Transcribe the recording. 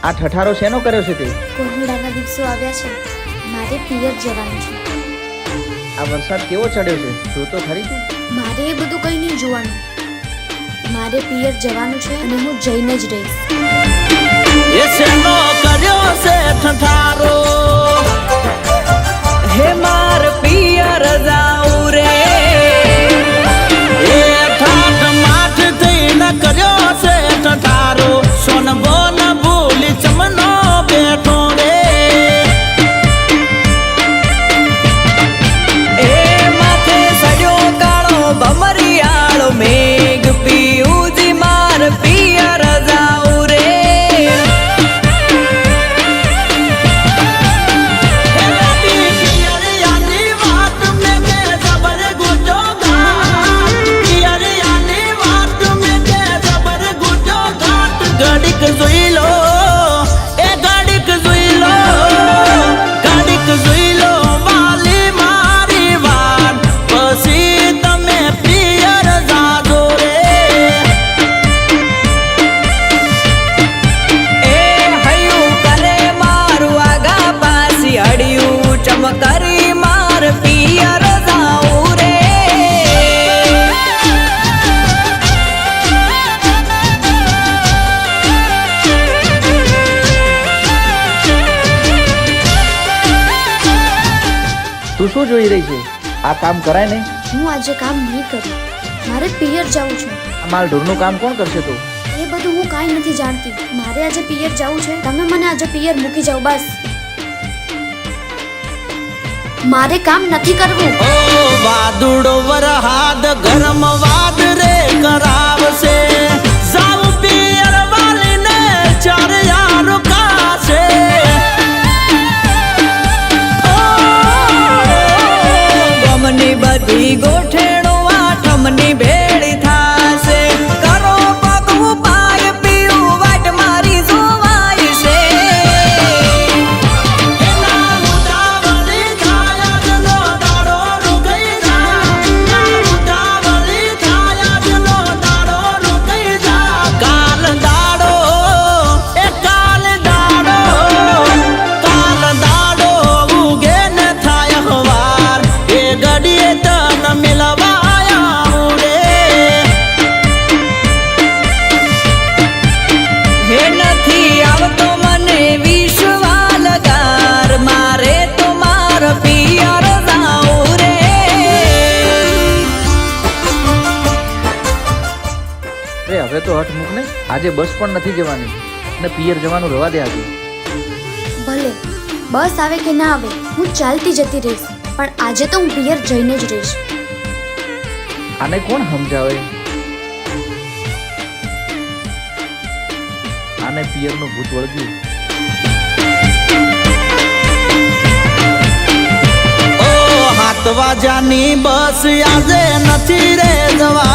આ ઠઠારો શેનો કર્યો છે તે? કોહડાના દિવસો આવ્યા છે, મારે પિયર જવાનું છે. આ વરસાદ કેવો ચડ્યો છે, જોતો ખરી તું? મારે એ બધું કંઈ નહીં જોવાનું. મારે પિયર જવાનું છે અને હું જઈને જ રહીશ. એ શેનો કર્યો છે ઠઠારો, હે માર પિયર જાઉં રે. એ ઠાઠ માઠ થઈને કર્યો છે ઠઠારો, સોન બોન ભૂલી ચમનો બેઠો રે. એ માથે સડ્યો કાળો ભમરિયાળો મેઘ પીયું જી માર પિયર જાઉં રે. ગાડીક જોઈ લો, એ ગાડીક જોઈ લો, ગાડીક જોઈ લો વાલી મારી વાત, પછી તમે પિયર જાજો રે. એ હૈયું કરે મારું આગા પાછી હડિયું ચમકરી માર પિયર જાઉં રે. તું શું જોઈ રહી છે? આ કામ કરાય નહીં. હું આજે કામ નહીં કરું, મારે પિયર જવું છે. આ માલ ઢોરનું કામ કોણ કરશે તું? એ બધું હું કાંઈ નથી જાણતી. મારે આજે પિયર જવું છે, તમે મને આજે પિયર મૂકી જાઓ બસ. મારે કામ નથી કરવું. ઓ વાદુડો વરહાદ ગરમ વાદ રે કરાવશે, સાવ પિયર વાલીને ચાર યાર કાશે. ગમની બધી ગોઠેણો આઠમની ભેળી થાશે, કરો પગવું પાય પીવું વાટ મારી જોવાય છે. હવે તો હઠ મૂક ને, આજે બસ પણ નથી જવાની ને પિયર જવાનું રવા દે આજે. ભલે બસ આવે કે ના આવે, હું ચાલતી જતી રહીશ, પણ આજે તો હું પિયર જઈને જ રહીશ. આને કોણ સમજાવે? આને પિયરનું ભૂત વળગ્યું. ઓ 7 વાગ્યાની બસ આજે નથી રે જવા.